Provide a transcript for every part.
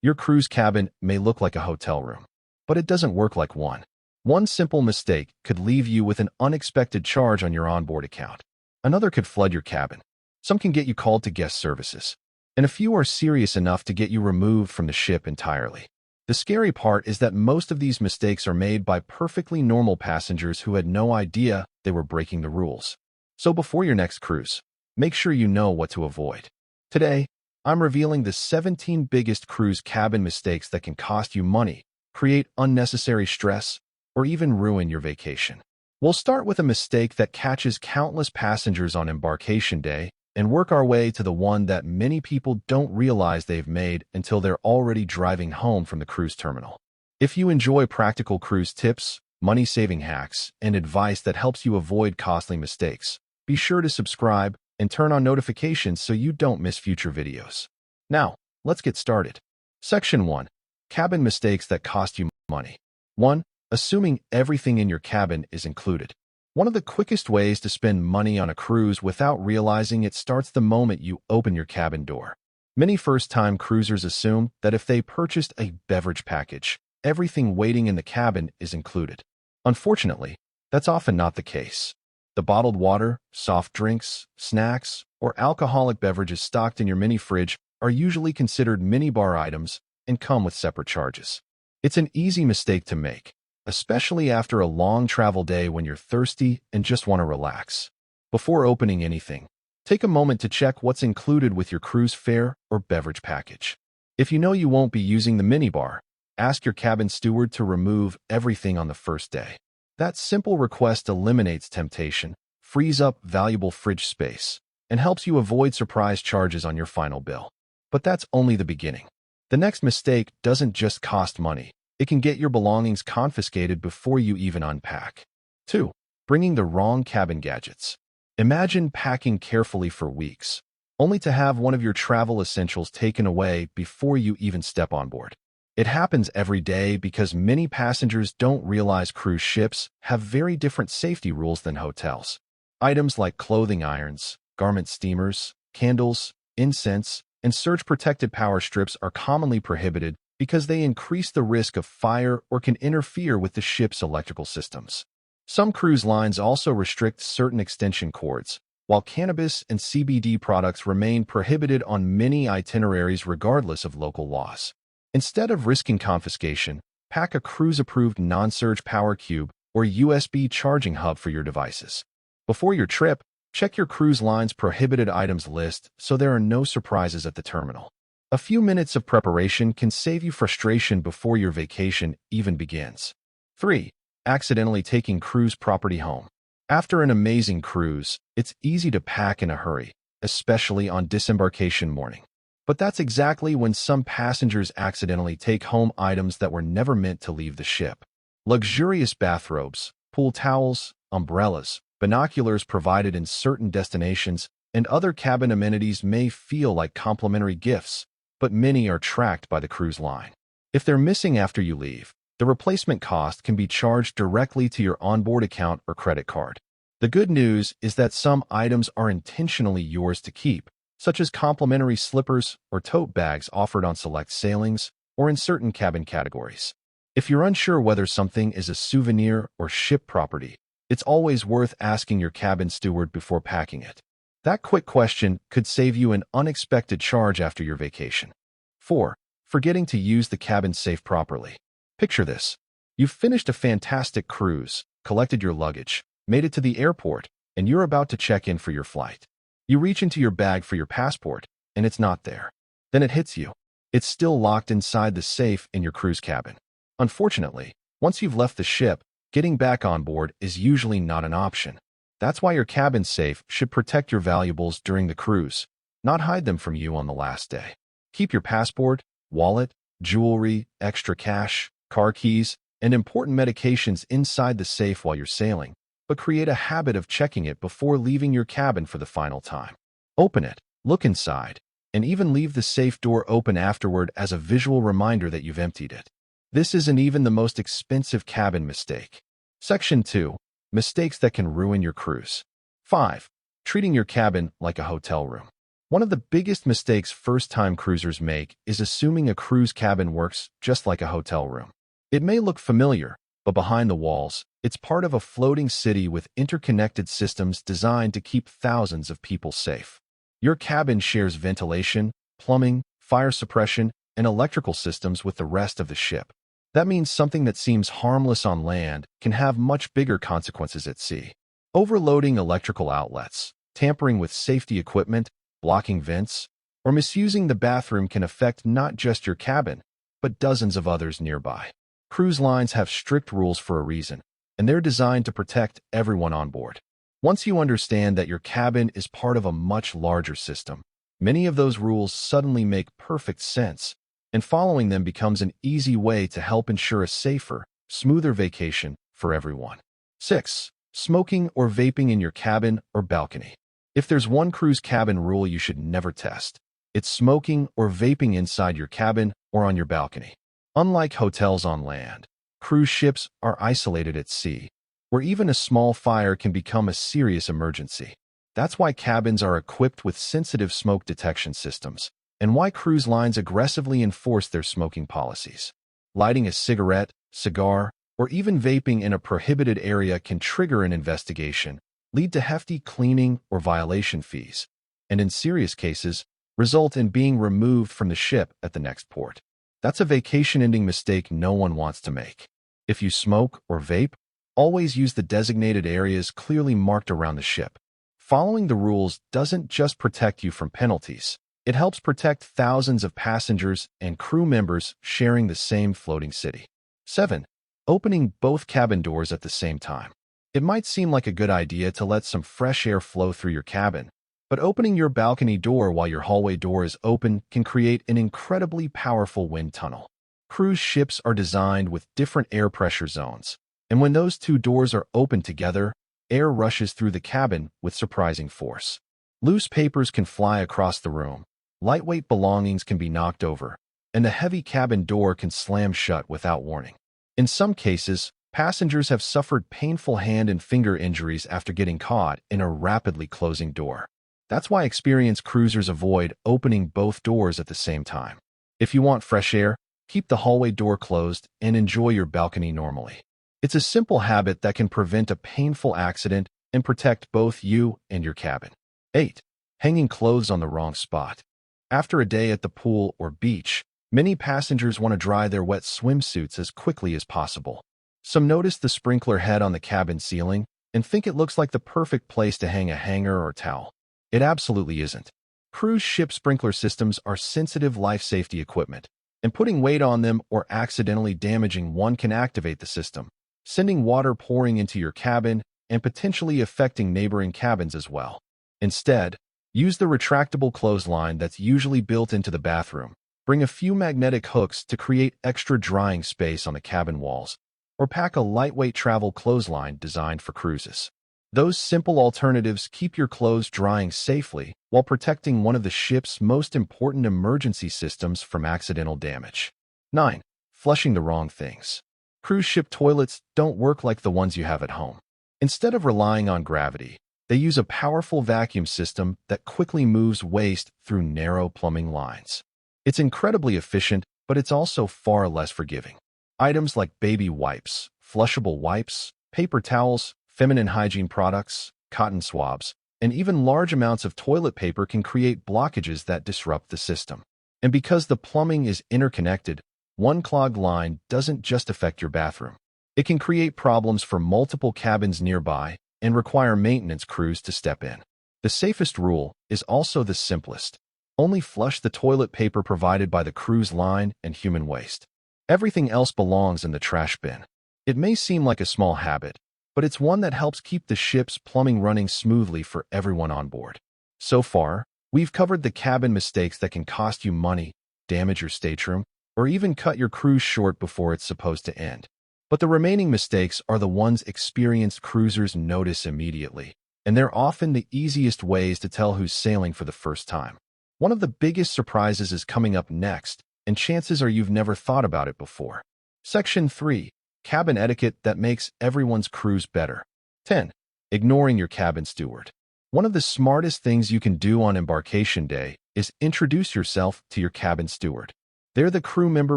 Your cruise cabin may look like a hotel room, but it doesn't work like one. One simple mistake could leave you with an unexpected charge on your onboard account. Another could flood your cabin. Some can get you called to guest services, and a few are serious enough to get you removed from the ship entirely. The scary part is that most of these mistakes are made by perfectly normal passengers who had no idea they were breaking the rules. So before your next cruise, make sure you know what to avoid. Today, I'm revealing the 17 biggest cruise cabin mistakes that can cost you money, create unnecessary stress, or even ruin your vacation. We'll start with a mistake that catches countless passengers on embarkation day and work our way to the one that many people don't realize they've made until they're already driving home from the cruise terminal. If you enjoy practical cruise tips, money-saving hacks, and advice that helps you avoid costly mistakes, be sure to subscribe and turn on notifications so you don't miss future videos. Now, let's get started. Section 1. Cabin mistakes that cost you money. 1. Assuming everything in your cabin is included. One of the quickest ways to spend money on a cruise without realizing it starts the moment you open your cabin door. Many first-time cruisers assume that if they purchased a beverage package, everything waiting in the cabin is included. Unfortunately, that's often not the case. The bottled water, soft drinks, snacks, or alcoholic beverages stocked in your mini fridge are usually considered minibar items and come with separate charges. It's an easy mistake to make, especially after a long travel day when you're thirsty and just want to relax. Before opening anything, take a moment to check what's included with your cruise fare or beverage package. If you know you won't be using the minibar, ask your cabin steward to remove everything on the first day. That simple request eliminates temptation, frees up valuable fridge space, and helps you avoid surprise charges on your final bill. But that's only the beginning. The next mistake doesn't just cost money. It can get your belongings confiscated before you even unpack. 2. Bringing the wrong cabin gadgets. Imagine packing carefully for weeks, only to have one of your travel essentials taken away before you even step on board. It happens every day because many passengers don't realize cruise ships have very different safety rules than hotels. Items like clothing irons, garment steamers, candles, incense, and surge-protected power strips are commonly prohibited because they increase the risk of fire or can interfere with the ship's electrical systems. Some cruise lines also restrict certain extension cords, while cannabis and CBD products remain prohibited on many itineraries regardless of local laws. Instead of risking confiscation, pack a cruise-approved non-surge power cube or USB charging hub for your devices. Before your trip, check your cruise line's prohibited items list so there are no surprises at the terminal. A few minutes of preparation can save you frustration before your vacation even begins. 3. Accidentally taking cruise property home. After an amazing cruise, it's easy to pack in a hurry, especially on disembarkation morning. But that's exactly when some passengers accidentally take home items that were never meant to leave the ship. Luxurious bathrobes, pool towels, umbrellas, binoculars provided in certain destinations, and other cabin amenities may feel like complimentary gifts, but many are tracked by the cruise line. If they're missing after you leave, the replacement cost can be charged directly to your onboard account or credit card. The good news is that some items are intentionally yours to keep, such as complimentary slippers or tote bags offered on select sailings or in certain cabin categories. If you're unsure whether something is a souvenir or ship property, it's always worth asking your cabin steward before packing it. That quick question could save you an unexpected charge after your vacation. 4. Forgetting to use the cabin safe properly. Picture this. You've finished a fantastic cruise, collected your luggage, made it to the airport, and you're about to check in for your flight. You reach into your bag for your passport, and it's not there. Then it hits you. It's still locked inside the safe in your cruise cabin. Unfortunately, once you've left the ship, getting back on board is usually not an option. That's why your cabin safe should protect your valuables during the cruise, not hide them from you on the last day. Keep your passport, wallet, jewelry, extra cash, car keys, and important medications inside the safe while you're sailing, but create a habit of checking it before leaving your cabin for the final time. Open it, look inside, and even leave the safe door open afterward as a visual reminder that you've emptied it. This isn't even the most expensive cabin mistake. Section 2. Mistakes that can ruin your cruise. 5. Treating your cabin like a hotel room. One of the biggest mistakes first-time cruisers make is assuming a cruise cabin works just like a hotel room. It may look familiar, but behind the walls, it's part of a floating city with interconnected systems designed to keep thousands of people safe. Your cabin shares ventilation, plumbing, fire suppression, and electrical systems with the rest of the ship. That means something that seems harmless on land can have much bigger consequences at sea. Overloading electrical outlets, tampering with safety equipment, blocking vents, or misusing the bathroom can affect not just your cabin, but dozens of others nearby. Cruise lines have strict rules for a reason, and they're designed to protect everyone on board. Once you understand that your cabin is part of a much larger system, many of those rules suddenly make perfect sense, and following them becomes an easy way to help ensure a safer, smoother vacation for everyone. 6. Smoking or vaping in your cabin or balcony. If there's one cruise cabin rule you should never test, it's smoking or vaping inside your cabin or on your balcony. Unlike hotels on land, cruise ships are isolated at sea, where even a small fire can become a serious emergency. That's why cabins are equipped with sensitive smoke detection systems, and why cruise lines aggressively enforce their smoking policies. Lighting a cigarette, cigar, or even vaping in a prohibited area can trigger an investigation, lead to hefty cleaning or violation fees, and in serious cases, result in being removed from the ship at the next port. That's a vacation-ending mistake no one wants to make. If you smoke or vape, always use the designated areas clearly marked around the ship. Following the rules doesn't just protect you from penalties, it helps protect thousands of passengers and crew members sharing the same floating city. 7. Opening both cabin doors at the same time. It might seem like a good idea to let some fresh air flow through your cabin, but opening your balcony door while your hallway door is open can create an incredibly powerful wind tunnel. Cruise ships are designed with different air pressure zones, and when those two doors are open together, air rushes through the cabin with surprising force. Loose papers can fly across the room, lightweight belongings can be knocked over, and the heavy cabin door can slam shut without warning. In some cases, passengers have suffered painful hand and finger injuries after getting caught in a rapidly closing door. That's why experienced cruisers avoid opening both doors at the same time. If you want fresh air, keep the hallway door closed and enjoy your balcony normally. It's a simple habit that can prevent a painful accident and protect both you and your cabin. 8. Hanging clothes on the wrong spot. After a day at the pool or beach, many passengers want to dry their wet swimsuits as quickly as possible. Some notice the sprinkler head on the cabin ceiling and think it looks like the perfect place to hang a hanger or towel. It absolutely isn't. Cruise ship sprinkler systems are sensitive life safety equipment, and putting weight on them or accidentally damaging one can activate the system, sending water pouring into your cabin and potentially affecting neighboring cabins as well. Instead, use the retractable clothesline that's usually built into the bathroom. Bring a few magnetic hooks to create extra drying space on the cabin walls, or pack a lightweight travel clothesline designed for cruises. Those simple alternatives keep your clothes drying safely while protecting one of the ship's most important emergency systems from accidental damage. 9. Flushing the wrong things. Cruise ship toilets don't work like the ones you have at home. Instead of relying on gravity, they use a powerful vacuum system that quickly moves waste through narrow plumbing lines. It's incredibly efficient, but it's also far less forgiving. Items like baby wipes, flushable wipes, paper towels, feminine hygiene products, cotton swabs, and even large amounts of toilet paper can create blockages that disrupt the system. And because the plumbing is interconnected, one clogged line doesn't just affect your bathroom. It can create problems for multiple cabins nearby and require maintenance crews to step in. The safest rule is also the simplest. Only flush the toilet paper provided by the cruise line and human waste. Everything else belongs in the trash bin. It may seem like a small habit, but it's one that helps keep the ship's plumbing running smoothly for everyone on board. So far, we've covered the cabin mistakes that can cost you money, damage your stateroom, or even cut your cruise short before it's supposed to end. But the remaining mistakes are the ones experienced cruisers notice immediately, and they're often the easiest ways to tell who's sailing for the first time. One of the biggest surprises is coming up next, and chances are you've never thought about it before. Section 3. Cabin etiquette that makes everyone's cruise better. 10. Ignoring your cabin steward. One of the smartest things you can do on embarkation day is introduce yourself to your cabin steward. They're the crew member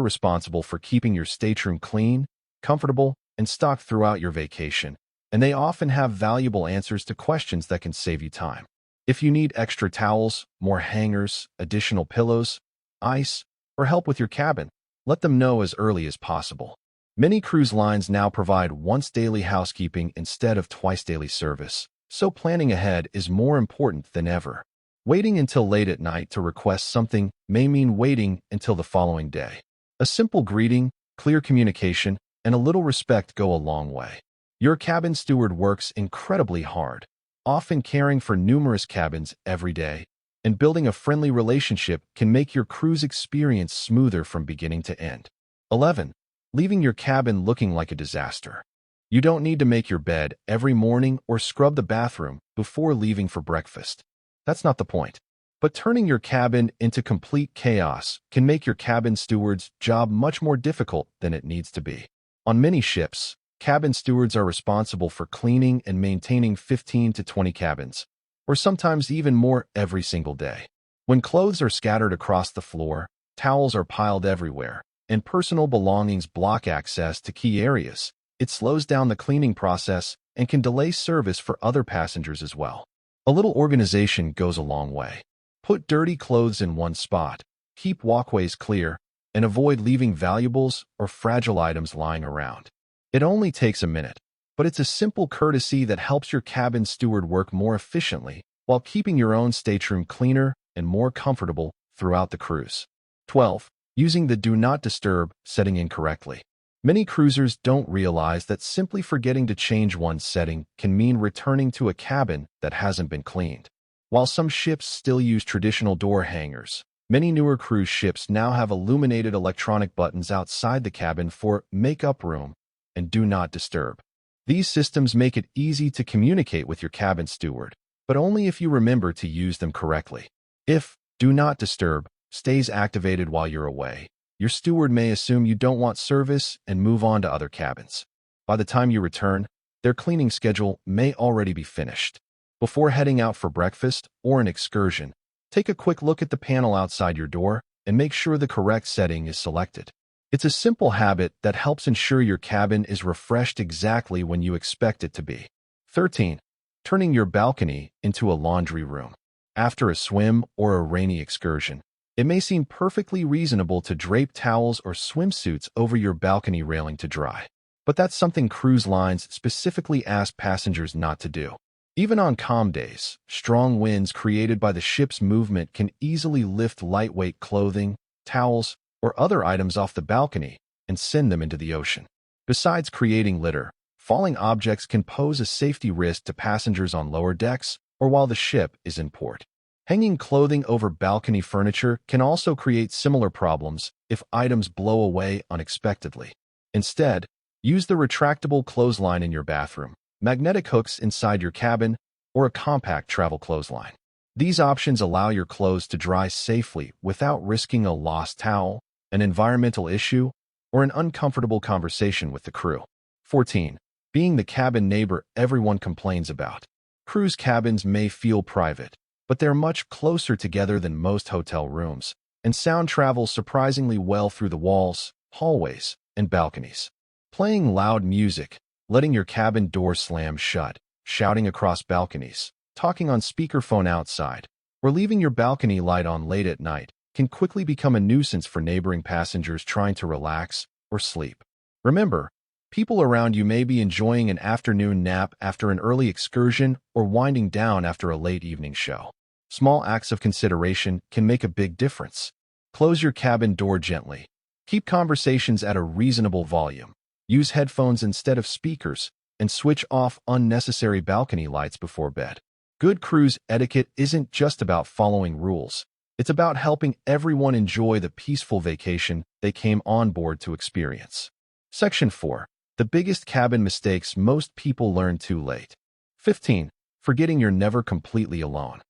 responsible for keeping your stateroom clean, comfortable, and stocked throughout your vacation, and they often have valuable answers to questions that can save you time. If you need extra towels, more hangers, additional pillows, ice, or help with your cabin, let them know as early as possible. Many cruise lines now provide once daily housekeeping instead of twice daily service, so planning ahead is more important than ever. Waiting until late at night to request something may mean waiting until the following day. A simple greeting, clear communication, and a little respect go a long way. Your cabin steward works incredibly hard, often caring for numerous cabins every day, and building a friendly relationship can make your cruise experience smoother from beginning to end. 11. Leaving your cabin looking like a disaster. You don't need to make your bed every morning or scrub the bathroom before leaving for breakfast. That's not the point. But turning your cabin into complete chaos can make your cabin steward's job much more difficult than it needs to be. On many ships, cabin stewards are responsible for cleaning and maintaining 15 to 20 cabins, or sometimes even more every single day. When clothes are scattered across the floor, towels are piled everywhere, and personal belongings block access to key areas, it slows down the cleaning process and can delay service for other passengers as well. A little organization goes a long way. Put dirty clothes in one spot, keep walkways clear, and avoid leaving valuables or fragile items lying around. It only takes a minute, but it's a simple courtesy that helps your cabin steward work more efficiently while keeping your own stateroom cleaner and more comfortable throughout the cruise. 12. Using the Do Not Disturb setting incorrectly. Many cruisers don't realize that simply forgetting to change one setting can mean returning to a cabin that hasn't been cleaned. While some ships still use traditional door hangers, many newer cruise ships now have illuminated electronic buttons outside the cabin for Make Up Room and Do Not Disturb. These systems make it easy to communicate with your cabin steward, but only if you remember to use them correctly. If Do Not Disturb stays activated while you're away, your steward may assume you don't want service and move on to other cabins. By the time you return, their cleaning schedule may already be finished. Before heading out for breakfast or an excursion, take a quick look at the panel outside your door and make sure the correct setting is selected. It's a simple habit that helps ensure your cabin is refreshed exactly when you expect it to be. 13. Turning your balcony into a laundry room. After a swim or a rainy excursion, it may seem perfectly reasonable to drape towels or swimsuits over your balcony railing to dry. But that's something cruise lines specifically ask passengers not to do. Even on calm days, strong winds created by the ship's movement can easily lift lightweight clothing, towels, or other items off the balcony and send them into the ocean. Besides creating litter, falling objects can pose a safety risk to passengers on lower decks or while the ship is in port. Hanging clothing over balcony furniture can also create similar problems if items blow away unexpectedly. Instead, use the retractable clothesline in your bathroom, magnetic hooks inside your cabin, or a compact travel clothesline. These options allow your clothes to dry safely without risking a lost towel, an environmental issue, or an uncomfortable conversation with the crew. 14. Being the cabin neighbor everyone complains about. Cruise cabins may feel private, but they're much closer together than most hotel rooms, and sound travels surprisingly well through the walls, hallways, and balconies. Playing loud music, letting your cabin door slam shut, shouting across balconies, talking on speakerphone outside, or leaving your balcony light on late at night can quickly become a nuisance for neighboring passengers trying to relax or sleep. Remember, people around you may be enjoying an afternoon nap after an early excursion or winding down after a late evening show. Small acts of consideration can make a big difference. Close your cabin door gently. Keep conversations at a reasonable volume. Use headphones instead of speakers, and switch off unnecessary balcony lights before bed. Good cruise etiquette isn't just about following rules. It's about helping everyone enjoy the peaceful vacation they came on board to experience. Section 4. The biggest cabin mistakes most people learn too late. 15. Forgetting you're never completely alone.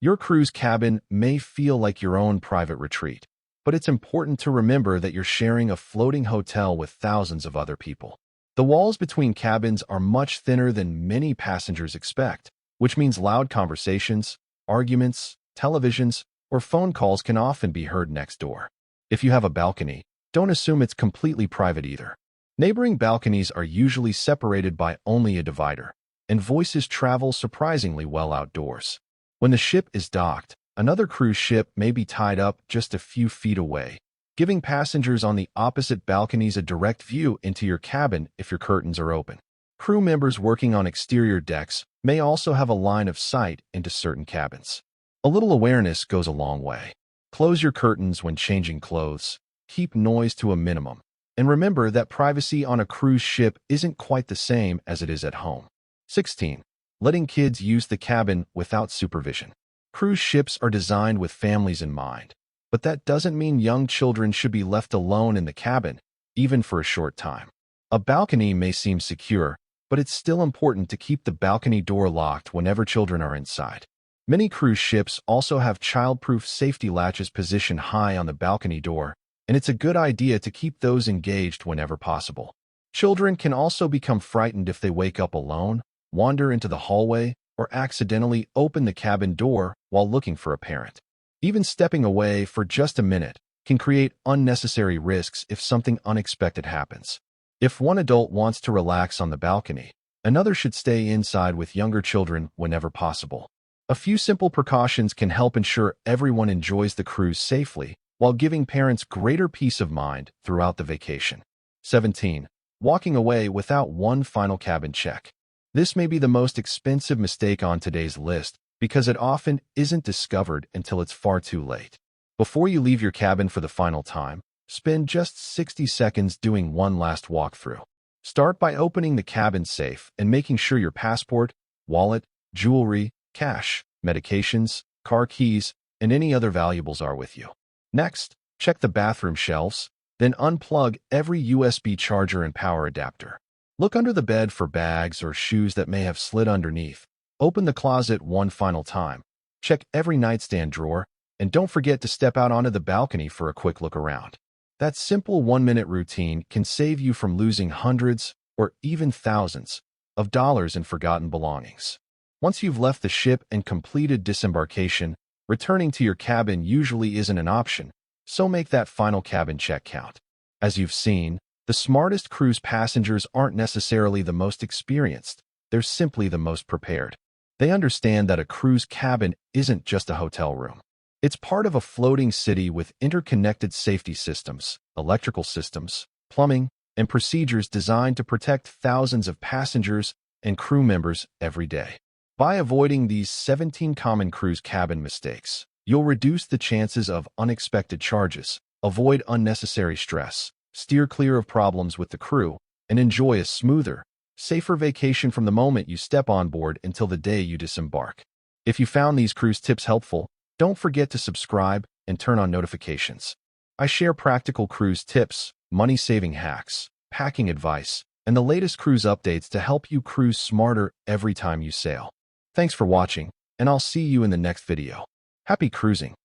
Your cruise cabin may feel like your own private retreat, but it's important to remember that you're sharing a floating hotel with thousands of other people. The walls between cabins are much thinner than many passengers expect, which means loud conversations, arguments, televisions, or phone calls can often be heard next door. If you have a balcony, don't assume it's completely private either. Neighboring balconies are usually separated by only a divider, and voices travel surprisingly well outdoors. When the ship is docked, another cruise ship may be tied up just a few feet away, giving passengers on the opposite balconies a direct view into your cabin if your curtains are open. Crew members working on exterior decks may also have a line of sight into certain cabins. A little awareness goes a long way. Close your curtains when changing clothes, keep noise to a minimum, and remember that privacy on a cruise ship isn't quite the same as it is at home. 16. Letting kids use the cabin without supervision. Cruise ships are designed with families in mind, but that doesn't mean young children should be left alone in the cabin, even for a short time. A balcony may seem secure, but it's still important to keep the balcony door locked whenever children are inside. Many cruise ships also have child-proof safety latches positioned high on the balcony door, and it's a good idea to keep those engaged whenever possible. Children can also become frightened if they wake up alone, wander into the hallway, or accidentally open the cabin door while looking for a parent. Even stepping away for just a minute can create unnecessary risks if something unexpected happens. If one adult wants to relax on the balcony, another should stay inside with younger children whenever possible. A few simple precautions can help ensure everyone enjoys the cruise safely while giving parents greater peace of mind throughout the vacation. 17. Walking away without one final cabin check. This may be the most expensive mistake on today's list because it often isn't discovered until it's far too late. Before you leave your cabin for the final time, spend just 60 seconds doing one last walkthrough. Start by opening the cabin safe and making sure your passport, wallet, jewelry, cash, medications, car keys, and any other valuables are with you. Next, check the bathroom shelves, then unplug every USB charger and power adapter. Look under the bed for bags or shoes that may have slid underneath. Open the closet one final time. Check every nightstand drawer, and don't forget to step out onto the balcony for a quick look around. That simple 1-minute routine can save you from losing hundreds or even thousands of dollars in forgotten belongings. Once you've left the ship and completed disembarkation, returning to your cabin usually isn't an option, so make that final cabin check count. As you've seen, the smartest cruise passengers aren't necessarily the most experienced, they're simply the most prepared. They understand that a cruise cabin isn't just a hotel room. It's part of a floating city with interconnected safety systems, electrical systems, plumbing, and procedures designed to protect thousands of passengers and crew members every day. By avoiding these 17 common cruise cabin mistakes, you'll reduce the chances of unexpected charges, avoid unnecessary stress, steer clear of problems with the crew, and enjoy a smoother, safer vacation from the moment you step on board until the day you disembark. If you found these cruise tips helpful, don't forget to subscribe and turn on notifications. I share practical cruise tips, money-saving hacks, packing advice, and the latest cruise updates to help you cruise smarter every time you sail. Thanks for watching, and I'll see you in the next video. Happy cruising!